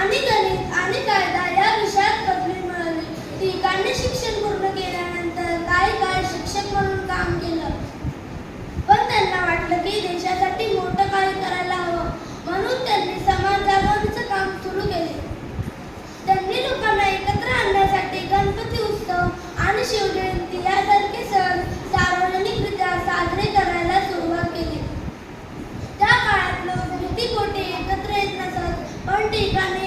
आणि गणित आणि कायदा या विषयात पदवी मिळवली. टिकांनी शिक्षण पूर्ण केल्यानंतर काही काळ शिक्षक म्हणून काम केलं, पण त्यांना वाटलं की देशासाठी मोठं काही करायला हवं, म्हणून त्यांनी समाज जागृतीचं काम सुरू केले. त्यांनी लोकांना एकत्र आणण्यासाठी गणपती उत्सव आणि शिवजयंती यासारखे सण सार्वजनिकरित्या साजरे करायला सुरुवात केली. त्या काळात लोक भीतीपोटी एकत्र येत नसत, पण टिकाने